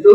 2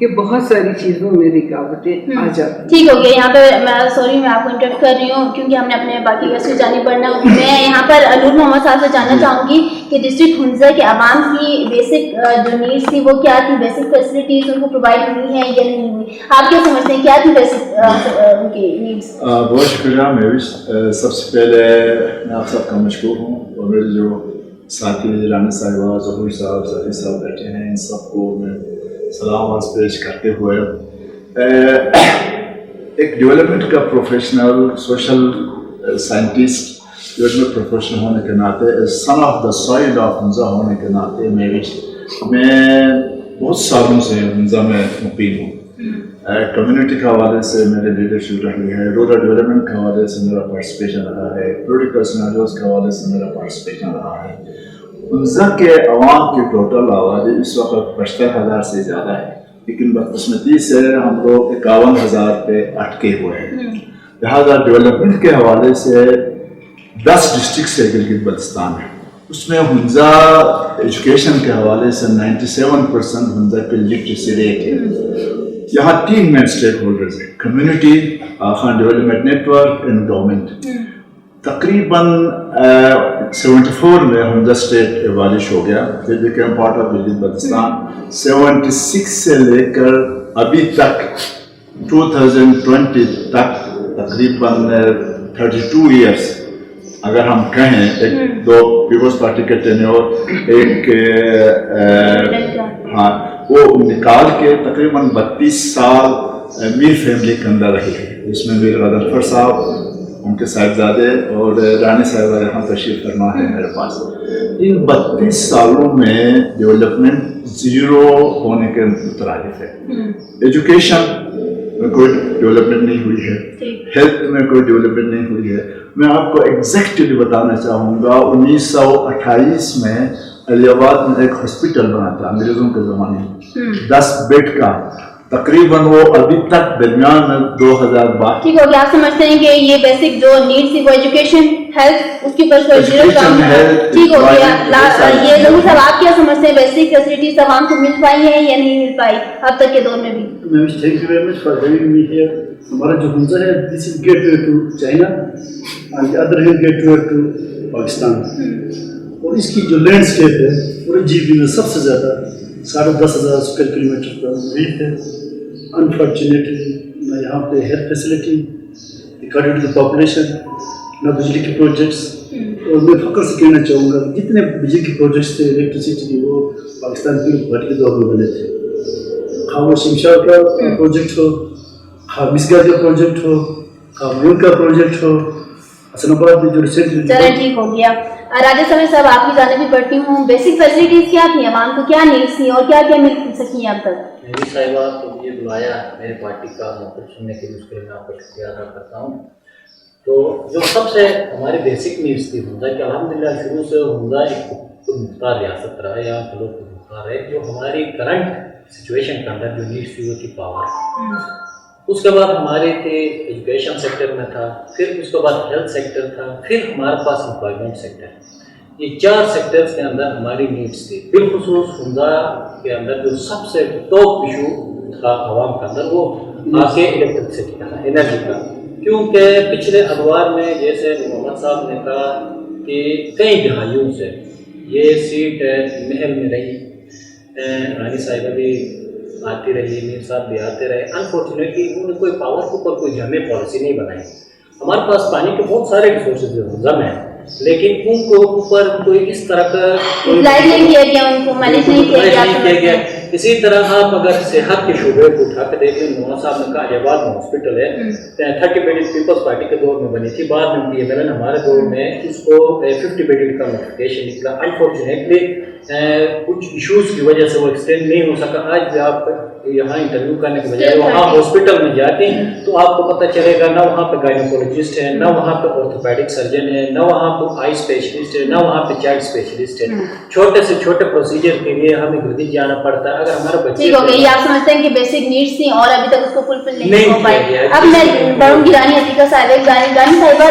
کہ بہت ساری چیزوں میں رکاوٹیں آ جاتی ہیں. ٹھیک ہو گیا. یہاں پہ میں سوری میں آپ کو انٹرپٹ کر رہی ہوں کیونکہ ہم نے اپنے باقی گیسٹ سے جانی پڑنا. میں یہاں پر نور محمد صاحب سے جاننا چاہوں گی کہ ڈسٹرکٹ ہنزا کے عوام کی بیسک جو نیڈس تھی وہ کیا تھی, بیسک فیسلٹیز ان کو پرووائڈ ہوئی ہیں یا نہیں ہوئی, آپ کیا سمجھتے ہیں کیا تھی بیسک ان کی نیڈس؟ بہت شکریہ مہوش. سب سے پہلے میں آپ سب کا مشکور ہوں, اور میرے جو ساتھی رانی صاحبہ, ظہور صاحب, سعید صاحب بیٹھے ہیں, ان سب کو میں سلام عرض پیش کرتے ہوئے ایک ڈیولپمنٹ کا professional, social scientist, development professional ہونے کے ناطے, son of the soil of Hunza ہونے کے ناطے میں بہت سالوں سے ہنزا میں مقیم ہوں. کمیونٹی کے حوالے سے میرے لیڈرشپ رہی ہے, رورل ڈیولپمنٹ کے حوالے سے میرا پارٹیسپیشن رہا ہے, پولیٹیکل سیناریوز کے حوالے سے میرا پارٹیسپیشن رہا ہے. ہنزا کے عوام کی ٹوٹل آبادی اس وقت 75,000 سے زیادہ ہے, لیکن بدقسمتی سے ہم لوگ 51,000 پہ اٹکے ہوئے ہیں. لہٰذا ڈیولپمنٹ کے حوالے سے 10 ڈسٹرکٹس ہے گلگت بلتستان میں, اس میں ہنزا ایجوکیشن کے حوالے سے 97% ہنزا کی لٹریسی ریٹ ہے. یہاں 3 مین اسٹیک ہولڈرز ہیں, community, Khan development network and government. تقریباً 74 میں ہنزا اسٹیٹ ایبالش ہو گیا, پھر became part of Gilgit Baltistan. 76 سے لے کر ابھی تک 2020 تک تقریباً 32 ایئرس اگر ہم کہیں, ایک 2 پیپلز پارٹی کے ٹینیور, ایک ہاں وہ نکال کے تقریباً 32 سال میر فیملی کے اندر رہی ہے. اس میں میر غضنفر صاحب, ان کے صاحبزادے اور رانی صاحبہ یہاں تشریف فرما ہے میرے پاس. ان 32 سالوں میں ڈیولپمنٹ زیرو ہونے کے مترادف ہے. ایجوکیشن میں کوئی ڈیولپمنٹ نہیں ہوئی ہے, ہیلتھ میں کوئی ڈیولپمنٹ نہیں ہوئی ہے. میں آپ کو ایگزیکٹلی بتانا چاہوں گا, 1928 میں علی آباد میں ایک ہاسپٹل بنا تھا انگریزوں کے زمانے میں, 10 بیڈ کا, تقریباً وہ ابھی تک درمیان میں 2012. ٹھیک ہو گیا. آپ سمجھتے ہیں کہ یہ بیسک جو نیڈس تھی وہ ایجوکیشن, ہیلتھ, اس کے اوپر کوئی زیرو کام ہے. ٹھیک ہو گیا. یہ ظہور صاحب آپ کیا سمجھتے ہیں بیسک فیسلٹیز عوام کو مل پائی ہیں یا نہیں مل پائی اب تک کے دور میں بھی؟ Thank you very much for having me here. ہمارا جو ہنزا ہے this is gateway to China and the other hand gateway to Pakistan. اور اس کی جو لینڈسکیپ ہے پورے جی پی میں سب سے زیادہ 10,500 اسکوائر کلومیٹر کا محیط ہے. انفارچونیٹلی نہ یہاں پہ health facility according to the population, نہ بجلی کے پروجیکٹس. اور میں فخر سے کہنا چاہوں گا جتنے بجلی کے پروجیکٹس تھے, الیکٹریسٹی کے, وہ پاکستان کی پارٹی کے دور میں بنے تھے. خواہ وہ شمشاد کا پروجیکٹ ہو, خواہ مسگا کا پروجیکٹ ہو, خواہ مون کا پروجیکٹ ہو, حسن آباد میں جو ریسنٹلی. چلیں ٹھیک ہو گیا. راجہ سمے صاحب آپ کی جانب بھی پڑھتی ہوں, بیسک فیسلٹیز کیا تھیں, عوام کو کیا نیڈس تھیں اور کیا کیا مل سکی ہیں اب تک؟ میری صاحبہ کو مجھے بلایا میرے پارٹی کا موقف سننے کے لیے, اس کے لیے میں آپ کا شکریہ ادا کرتا ہوں. تو جو سب سے ہماری بیسک نیڈس تھی ہنزا کہ الحمدللہ شروع سے ہنزا ایک مختار ریاست رہا ہے, یہاں کے لوگ مختار ہے. جو ہماری کرنٹ سچویشن کے اندر جو نیڈس تھی وہ تھی پاور. اس کے بعد ہمارے تھے ایجوکیشن سیکٹر میں تھا, پھر اس کے بعد ہیلتھ سیکٹر تھا, پھر ہمارے پاس امپلائمنٹ سیکٹر. یہ 4 سیکٹرز کے اندر ہماری نیڈس تھی. بالخصوص ہنزا کے اندر جو سب سے ٹاپ ایشو تھا عوام کے اندر وہ آ کے الیکٹرسٹی کا تھا, انرجی کا. کیونکہ پچھلے ادوار میں جیسے محمد صاحب نے کہا کہ کئی دہائیوں سے یہ سیٹ محل میں رہی, رانی صاحبہ بھی آتی رہی, میر صاحب بھی آتے رہے. انفارچونیٹلی انہوں نے کوئی پاور کے اوپر کوئی جامع پالیسی نہیں بنائی. ہمارے پاس پانی کے بہت سارے ریسورسز ہنزا میں ہیں, لیکن ان کو اوپر کوئی اس طرح کا نہیں کیا گیا, ان کو مینیج نہیں کیا گیا. اسی طرح آپ اگر صحت کے شعبے کو اٹھا کے دیکھ لیں, مولانا صاحب نے کہا علی آباد میں ہاسپٹل ہے, 30 بیڈ پیپلز پارٹی کے دور میں بنی تھی, بعد میں پی ایم ایل این ہمارے دور میں اس کو 50 بیڈ کا نوٹیفکیشن نکلا. انفارچونیٹلی کچھ ایشوز کی وجہ سے وہ ایکسٹینڈ نہیں ہو سکا. آج بھی آپ یہاں انٹرویو کرنے کے بجائے وہاں ہاسپٹل میں جاتے ہیں تو آپ کو پتہ چلے گا نہ وہاں پہ گائنیکولوجسٹ ہے, نہ وہاں پہ آرتھوپیڈک سرجن ہے, نہ وہاں پہ آئی اسپیشلسٹ ہے, نہ وہاں پہ چائلڈ اسپیشلسٹ ہے. چھوٹے سے چھوٹے پروسیجر کے لیے ہمیں گردی جانا پڑتا ہے. اگر ہمارا بچے ٹھیک ہو گئی, آپ سمجھتے ہیں کہ بیسک نیڈس تھیں اور ابھی تک اس کو فلفل نہیں ہو پائے. اب میں بڑھوں گی رانی عتیقہ صاحب, رانی صاحبہ,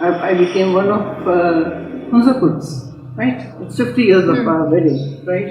I became one of Hunza Quds, right? It's 50 years of our wedding, right?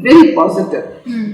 very positive।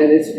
RSP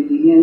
ADN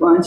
5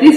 30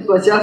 50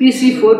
PC4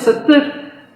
70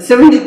70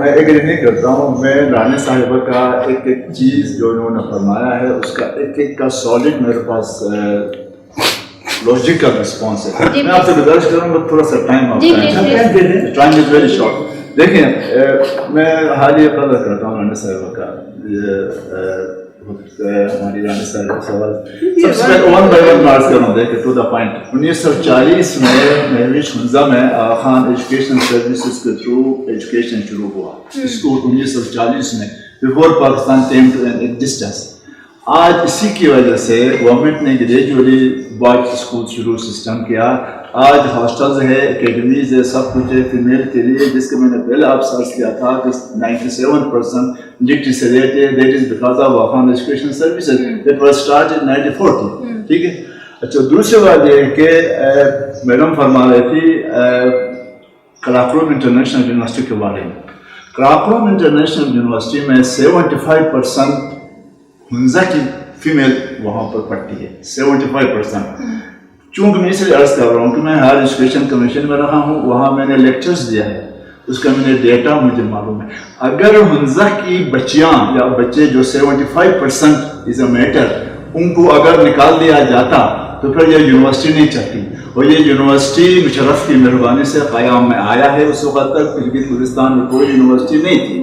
میں ایگری نہیں کرتا ہوں. میں رانی صاحبہ کا ایک ایک چیز جو انہوں نے فرمایا ہے اس کا ایک ایک کا سالڈ میرے پاس لاجیکل رسپانس ہے. میں آپ سے گزارش کروں گا تھوڑا سا ٹائم آپ کا. Time is very short. دیکھیں میں حال ہی قدر کرتا ہوں رانی صاحبہ کا. ہماری رانی صاحب کا سوال سب سے پہلے ون بائی ون عرض کروں دیکھیں ٹو دا پوائنٹ. 1940 میں مہوش ہنزا میں آغا خان ایجوکیشن سروسز کے تھرو ایجوکیشن شروع ہوا. اس کو 1940 میں before Pakistan came to an existence. آج اسی کی وجہ سے گورنمنٹ نے گریجولی بوائز اسکول شروع سسٹم کیا. آج ہاسٹلز ہے, اکیڈمیز ہے, سب کچھ ہے فیمیل کے لیے, جس کے میں نے پہلے آپ سرچ کیا تھا کہ 97% لٹریسی ریٹ ہے. That is because of Aga Khan education services. That was start in 1940. ٹھیک ہے. اچھا دوسری بات یہ ہے کہ میڈم فرما رہی تھی کراکروم انٹرنیشنل یونیورسٹی کے بارے میں. کراکروم انٹرنیشنل یونیورسٹی میں 75% ہنزا کی فیمیل وہاں پر پڑھتی ہے. 75%. چونکہ میں اس لیے عرض کر رہا ہوں کہ میں ہائر ایجوکیشن کمیشن میں رہا ہوں, وہاں میں نے لیکچرز دیا ہے, اس کا میں نے ڈیٹا مجھے معلوم ہے. اگر ہنزا کی بچیاں یا بچے جو 75% از اے میٹر, ان کو اگر نکال دیا جاتا تو پھر یہ یونیورسٹی نہیں چلتی. اور یہ یونیورسٹی مشرف کی مہربانی سے قیام میں آیا ہے. اس وقت تک گلگت بلتستان میں کوئی یونیورسٹی نہیں تھی.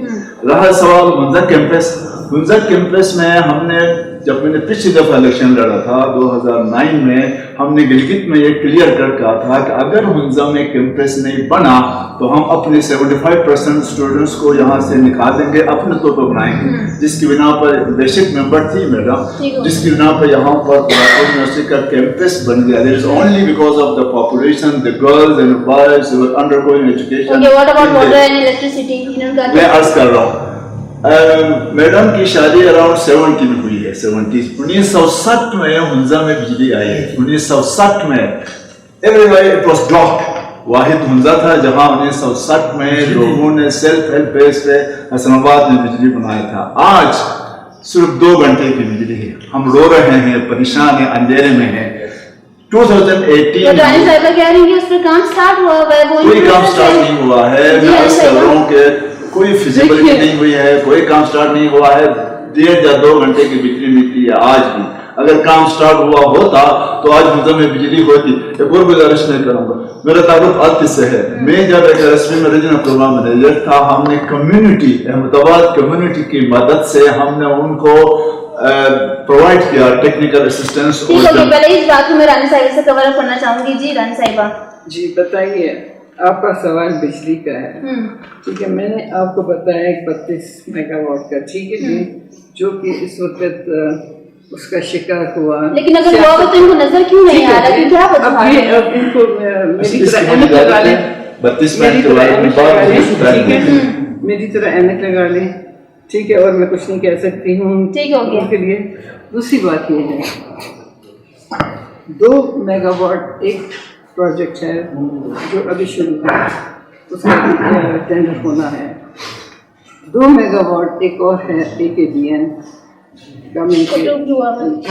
رہا سوال ہنزا کیمپس. ہنزا کیمپس میں ہم نے جب میں نے پچھلی دفعہ الیکشن لڑا تھا 2009 میں, ہم نے گلگت میں یہ کلیئر کر کہا تھا کہ اگر ہنزا میں کیمپس نہیں بنا تو ہم اپنے 75% اسٹوڈنٹس کو یہاں سے نکال دیں گے, اپنے طور پر بنائیں گے. جس کی بنا پر بیسک ممبر تھی میڈم, جس کی بنا پر یہاں پر یونیورسٹی کا کیمپس بن گیا. It is only because of the population, the girls and the boys who were undergoing education. Okay, what about water and electricity? میں عرض کر رہا ہوں میڈم کی شادی اراؤنڈ 70 میں ہوئی ہے. 1960 میں ہنزا میں بجلی آئی ہے. 1960 میں everywhere it was dark. واحد ہنزا تھا جہاں 1960 میں لوگوں نے سیلف ہیلپ بیس پہ حسن آباد میں بجلی بنایا تھا. آج صرف 2 گھنٹے کی بجلی ہے. ہم رو رہے ہیں, پریشان ہیں, اندھیرے میں ہیں. 2018 رانی صاحبہ کہہ رہی ہیں کہ اس پہ کام سٹارٹ ہوا ہے, کوئی کام سٹارٹ نہیں ہوا ہے. میں عرض کر رہا ہوں کہ کوئی فیزیبلٹی نہیں ہوئی ہے, کوئی کام سٹارٹ نہیں ہوا ہے. 1.5 یا 2 گھنٹے کی بجلی نکلی ہے آج بھی. اگر کام سٹارٹ ہوا ہوتا تو آج ہنزا میں بجلی ہوتی. ایک اور گزارش میں کروں گا, میرا تعلق آلتس سے ہے. میں جب ایک رسمی میں ریجنل پروگرام مینیجر تھا, ہم نے کمیونٹی احمد آباد کمیونٹی کی مدد سے ہم نے ان کو پرووائڈ کیا ٹیکنیکل اسسٹنس. پہلے اس بات کو میں رانی صاحبہ سے کور اپ کرنا چاہوں گی. جی رانی صاحبہ. جی بتائیے, آپ کا سوال بجلی کا ہے. ٹھیک ہے, میں نے آپ کو بتایا 32 میگا واٹ کا. ٹھیک ہے جی, جو کہ اس وقت اس کا شکار ہوا. لیکن اگر ہوا ہو تو ان کو نظر کیوں نہیں آ رہا کہ کیا وجہ ہے؟ اب ان کو میری طرح اینک لگا لیں, میری طرح اینک لگا لیں. ٹھیک ہے, اور میں کچھ نہیں کہہ سکتی ہوں. ٹھیک ہے کے لیے. دوسری بات یہ ہے 2 میگا واٹ ایک پروجیکٹ ہے جو ابھی شروع ہے, اس کا ٹینڈر ہونا ہے. 2 میگا واٹ ایک اور ہے AKBN ہاں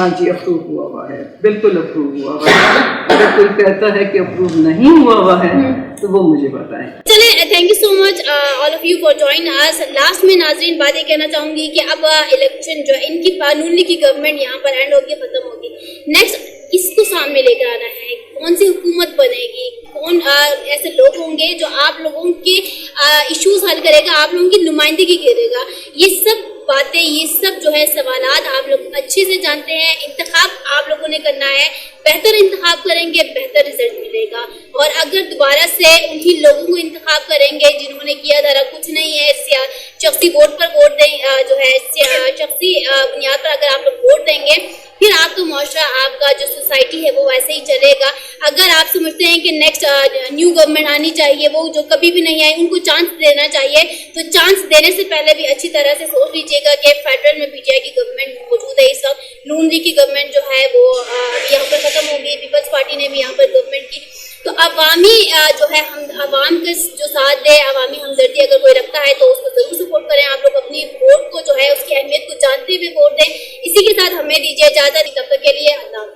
جی, اپروو ہوا ہوا ہے, بالکل اپروو ہوا ہوا ہے. اگر کوئی کہتا ہے کہ اپروو نہیں ہوا ہوا ہے تو وہ مجھے بتائیں. چلیں, thank you so much all of you for join us. Last میں ناظرین بات یہ کہنا چاہوں گی کہ اب الیکشن جو ہے ان کی نون لیگ کی گورنمنٹ یہاں پر اینڈ ہوگی, ختم ہوگی. نیکسٹ کس کو سامنے لے کر آنا ہے, کون سی حکومت بنے گی, کون ایسے لوگ ہوں گے جو آپ لوگوں کے ایشوز حل کرے گا, آپ لوگوں کی نمائندگی کرے گا. یہ سب باتیں, یہ سب جو ہے سوالات آپ لوگ اچھے سے جانتے ہیں. انتخاب آپ لوگوں نے کرنا ہے, بہتر انتخاب کریں گے بہتر رزلٹ ملے گا. اور اگر دوبارہ سے انہی لوگوں کو انتخاب کریں گے جنہوں نے کیا دھرا کچھ نہیں ہے, شخصی ووٹ پر ووٹ دیں, جو ہے شخصی بنیاد پر اگر آپ لوگ ووٹ دیں گے, پھر آپ کا معاشرہ, آپ کا جو سوسائٹی ہے وہ ویسے ہی چلے گا. اگر آپ سمجھتے ہیں کہ نیکسٹ نیو گورنمنٹ آنی چاہیے, وہ جو کبھی بھی نہیں آئی ان کو چانس دینا چاہیے, تو چانس دینے سے پہلے بھی اچھی طرح سے سوچ لیجیے گا کہ فیڈرل میں BJP کی گورنمنٹ موجود ہے اس وقت. نون لیگ کی گورنمنٹ جو ہے وہ یہاں پر ختم ہوگی, پیپلز پارٹی نے بھی یہاں پر گورنمنٹ کی. تو عوامی جو ہے ہم عوام کا جو ساتھ دے, عوامی ہمدردی اگر کوئی رکھتا ہے تو اس کو ضرور سپورٹ کریں. آپ لوگ اپنی ووٹ کو جو ہے اس کی اہمیت کو جانتے ہوئے ووٹ دیں. اسی کے ساتھ ہمیں دیجیے اجازت, تب تک کے لیے اللہ حافظ.